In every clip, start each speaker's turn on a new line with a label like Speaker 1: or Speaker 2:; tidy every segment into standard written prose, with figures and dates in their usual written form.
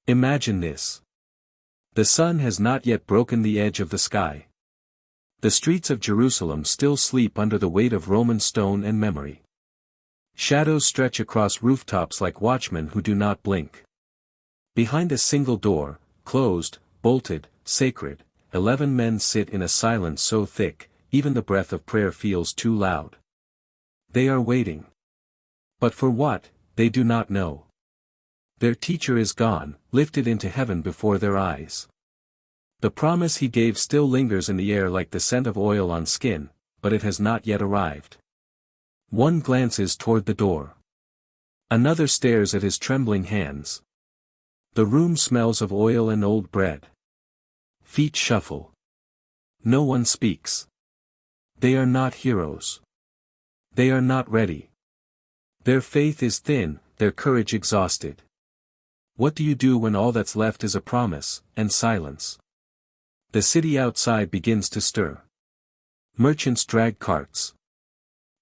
Speaker 1: Imagine this. The sun has not yet broken the edge of the sky. The streets of Jerusalem still sleep under the weight of Roman stone and memory. Shadows stretch across rooftops like watchmen who do not blink. Behind a single door, closed, bolted, sacred, 11 men sit in a silence so thick, even the breath of prayer feels too loud. They are waiting. But for what, they do not know. Their teacher is gone, lifted into heaven before their eyes. The promise he gave still lingers in the air like the scent of oil on skin, but it has not yet arrived. One glances toward the door. Another stares at his trembling hands. The room smells of oil and old bread. Feet shuffle. No one speaks. They are not heroes. They are not ready. Their faith is thin, their courage exhausted. What do you do when all that's left is a promise, and silence? The city outside begins to stir. Merchants drag carts.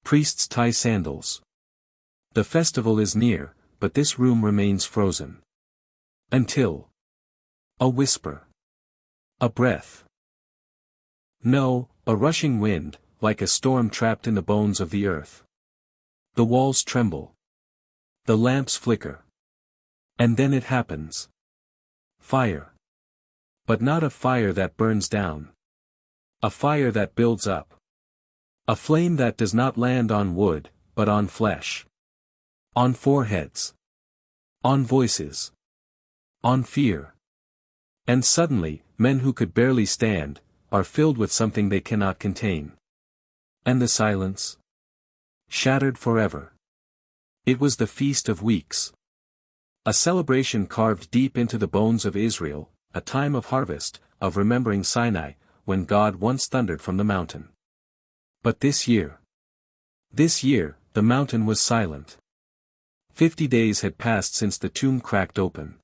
Speaker 1: Priests tie sandals. The festival is near, but this room remains frozen. Until a whisper. A breath. No, a rushing wind, like a storm trapped in the bones of the earth. The walls tremble. The lamps flicker. And then it happens. Fire. But not a fire that burns down. A fire that builds up. A flame that does not land on wood, but on flesh. On foreheads. On voices. On fear. And suddenly, men who could barely stand, are filled with something they cannot contain. And the silence? Shattered forever. It was the Feast of Weeks. A celebration carved deep into the bones of Israel, a time of harvest, of remembering Sinai, when God once thundered from the mountain. But this year, the mountain was silent. 50 days had passed since the tomb cracked open.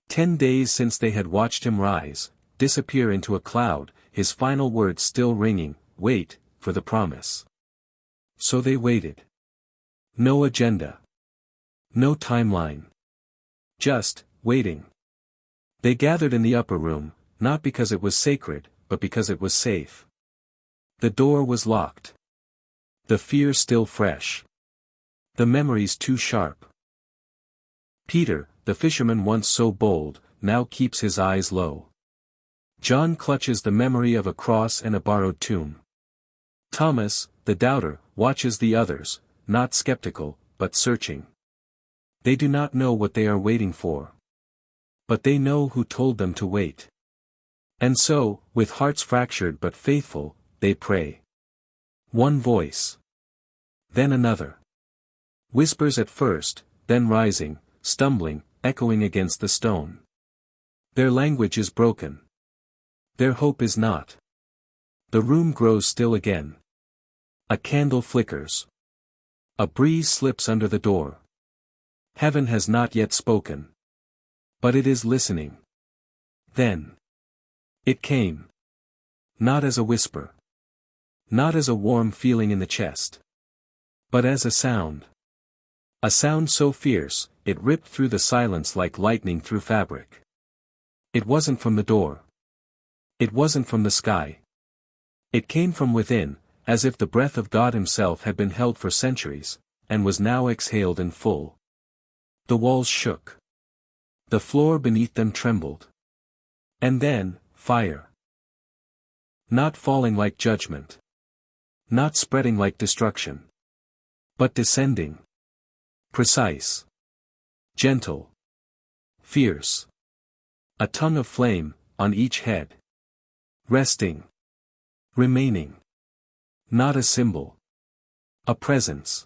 Speaker 1: 10 days since they had watched him rise, disappear into a cloud, his final words still ringing, "Wait, for the promise." So they waited. No agenda. No timeline. Just, waiting. They gathered in the upper room, not because it was sacred, but because it was safe. The door was locked. The fear still fresh. The memories too sharp. Peter, the fisherman once so bold, now keeps his eyes low. John clutches the memory of a cross and a borrowed tomb. Thomas, the doubter, watches the others, not skeptical, but searching. They do not know what they are waiting for. But they know who told them to wait. And so, with hearts fractured but faithful, they pray. One voice. Then another. Whispers at first, then rising, stumbling, echoing against the stone. Their language is broken. Their hope is not. The room grows still again. A candle flickers. A breeze slips under the door. Heaven has not yet spoken. But it is listening. Then. It came. Not as a whisper. Not as a warm feeling in the chest. But as a sound. A sound so fierce, it ripped through the silence like lightning through fabric. It wasn't from the door. It wasn't from the sky. It came from within, as if the breath of God Himself had been held for centuries, and was now exhaled in full. The walls shook. The floor beneath them trembled. And then, fire. Not falling like judgment. Not spreading like destruction. But descending. Precise. Gentle. Fierce. A tongue of flame, on each head. Resting. Remaining. Not a symbol. A presence.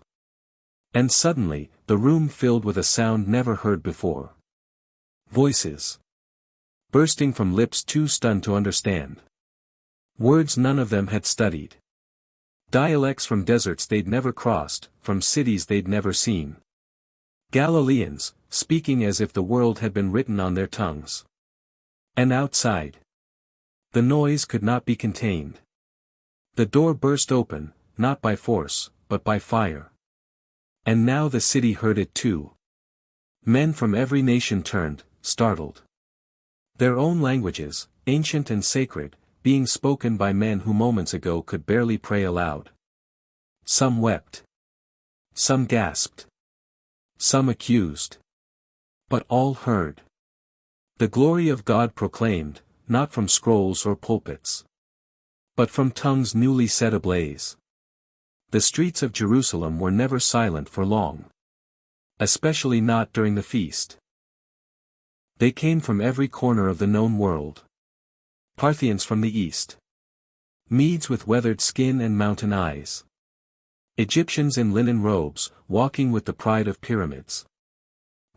Speaker 1: And suddenly, the room filled with a sound never heard before. Voices. Bursting from lips too stunned to understand. Words none of them had studied. Dialects from deserts they'd never crossed, from cities they'd never seen. Galileans, speaking as if the world had been written on their tongues. And outside. The noise could not be contained. The door burst open, not by force, but by fire. And now the city heard it too. Men from every nation turned, startled. Their own languages, ancient and sacred, being spoken by men who moments ago could barely pray aloud. Some wept. Some gasped. Some accused. But all heard. The glory of God proclaimed, not from scrolls or pulpits, but from tongues newly set ablaze. The streets of Jerusalem were never silent for long. Especially not during the feast. They came from every corner of the known world. Parthians from the east. Medes with weathered skin and mountain eyes. Egyptians in linen robes, walking with the pride of pyramids.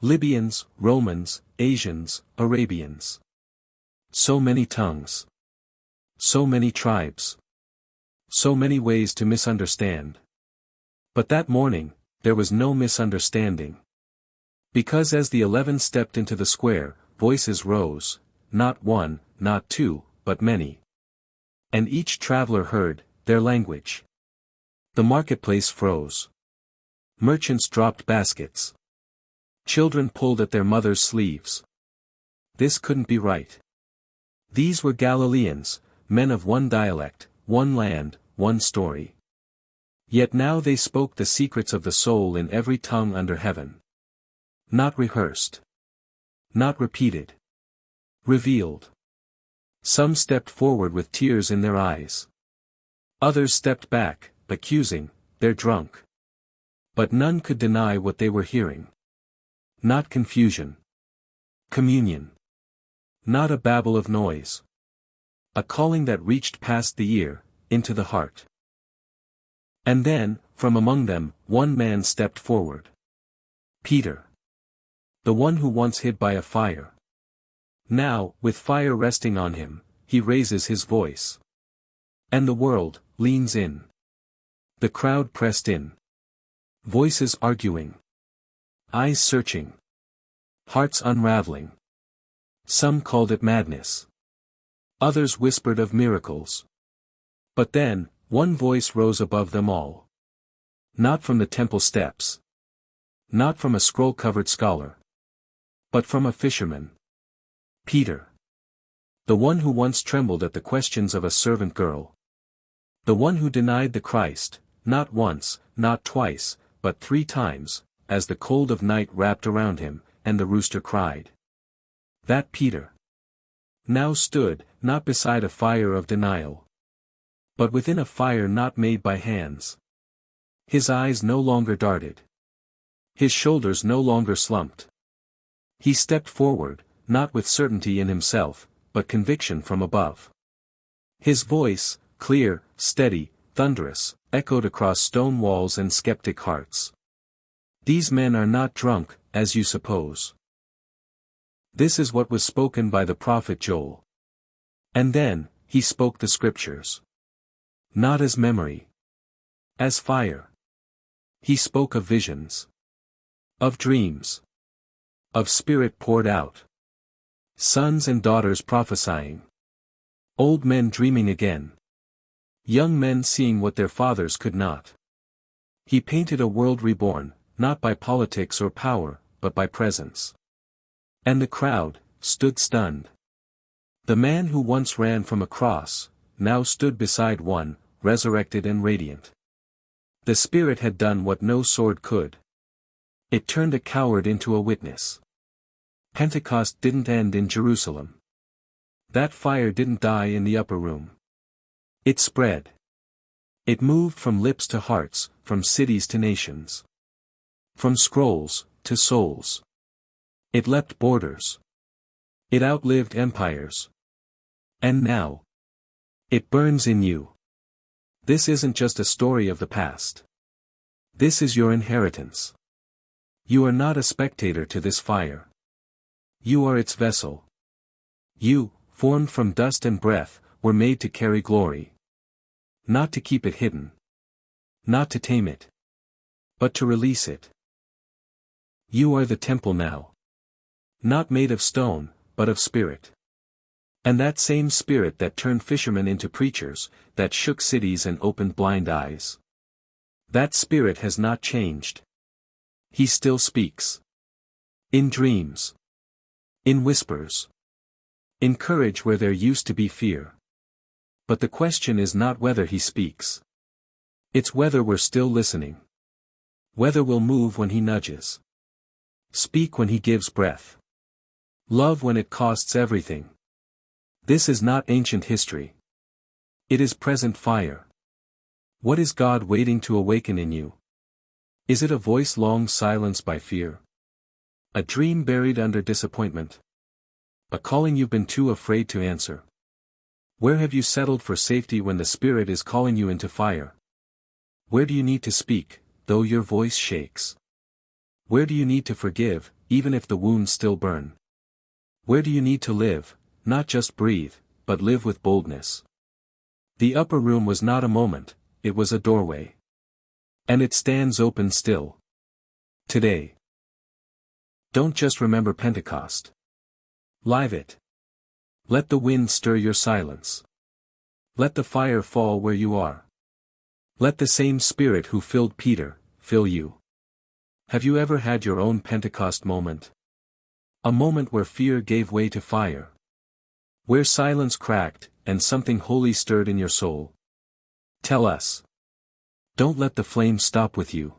Speaker 1: Libyans, Romans, Asians, Arabians. So many tongues. So many tribes. So many ways to misunderstand. But that morning, there was no misunderstanding. Because as the 11 stepped into the square, voices rose, not one, not two, but many. And each traveler heard their language. The marketplace froze. Merchants dropped baskets. Children pulled at their mothers' sleeves. This couldn't be right. These were Galileans, men of one dialect, one land, one story. Yet now they spoke the secrets of the soul in every tongue under heaven. Not rehearsed. Not repeated. Revealed. Some stepped forward with tears in their eyes. Others stepped back, accusing, they're drunk. But none could deny what they were hearing. Not confusion. Communion. Not a babble of noise. A calling that reached past the ear, into the heart. And then, from among them, one man stepped forward. Peter. The one who once hid by a fire. Now, with fire resting on him, he raises his voice. And the world leans in. The crowd pressed in. Voices arguing. Eyes searching. Hearts unraveling. Some called it madness. Others whispered of miracles. But then, one voice rose above them all. Not from the temple steps. Not from a scroll-covered scholar. But from a fisherman. Peter. The one who once trembled at the questions of a servant girl. The one who denied the Christ, not once, not twice, but 3 times, as the cold of night wrapped around him, and the rooster cried. That Peter. Now stood, not beside a fire of denial. But within a fire not made by hands. His eyes no longer darted. His shoulders no longer slumped. He stepped forward, not with certainty in himself, but conviction from above. His voice, clear, steady, thunderous, echoed across stone walls and skeptic hearts. These men are not drunk, as you suppose. This is what was spoken by the prophet Joel. And then, he spoke the scriptures. Not as memory. As fire. He spoke of visions. Of dreams. Of spirit poured out. Sons and daughters prophesying. Old men dreaming again. Young men seeing what their fathers could not. He painted a world reborn, not by politics or power, but by presence. And the crowd stood stunned. The man who once ran from a cross, now stood beside one, resurrected and radiant. The Spirit had done what no sword could. It turned a coward into a witness. Pentecost didn't end in Jerusalem. That fire didn't die in the upper room. It spread. It moved from lips to hearts, from cities to nations. From scrolls to souls. It leapt borders. It outlived empires. And now, it burns in you. This isn't just a story of the past. This is your inheritance. You are not a spectator to this fire. You are its vessel. You, formed from dust and breath, were made to carry glory. Not to keep it hidden. Not to tame it. But to release it. You are the temple now. Not made of stone, but of spirit. And that same spirit that turned fishermen into preachers, that shook cities and opened blind eyes. That spirit has not changed. He still speaks. In dreams. In whispers. Encourage where there used to be fear. But the question is not whether he speaks. It's whether we're still listening. Whether we'll move when he nudges. Speak when he gives breath. Love when it costs everything. This is not ancient history. It is present fire. What is God waiting to awaken in you? Is it a voice long silenced by fear? A dream buried under disappointment? A calling you've been too afraid to answer? Where have you settled for safety when the Spirit is calling you into fire? Where do you need to speak, though your voice shakes? Where do you need to forgive, even if the wounds still burn? Where do you need to live, not just breathe, but live with boldness? The upper room was not a moment, it was a doorway. And it stands open still. Today. Don't just remember Pentecost. Live it. Let the wind stir your silence. Let the fire fall where you are. Let the same Spirit who filled Peter, fill you. Have you ever had your own Pentecost moment? A moment where fear gave way to fire. Where silence cracked, and something holy stirred in your soul. Tell us. Don't let the flame stop with you.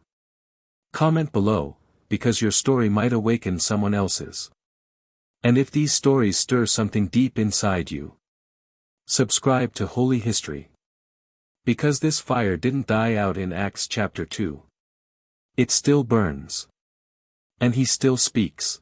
Speaker 1: Comment below, because your story might awaken someone else's. And if these stories stir something deep inside you, subscribe to Holy History. Because this fire didn't die out in Acts chapter 2. It still burns. And he still speaks.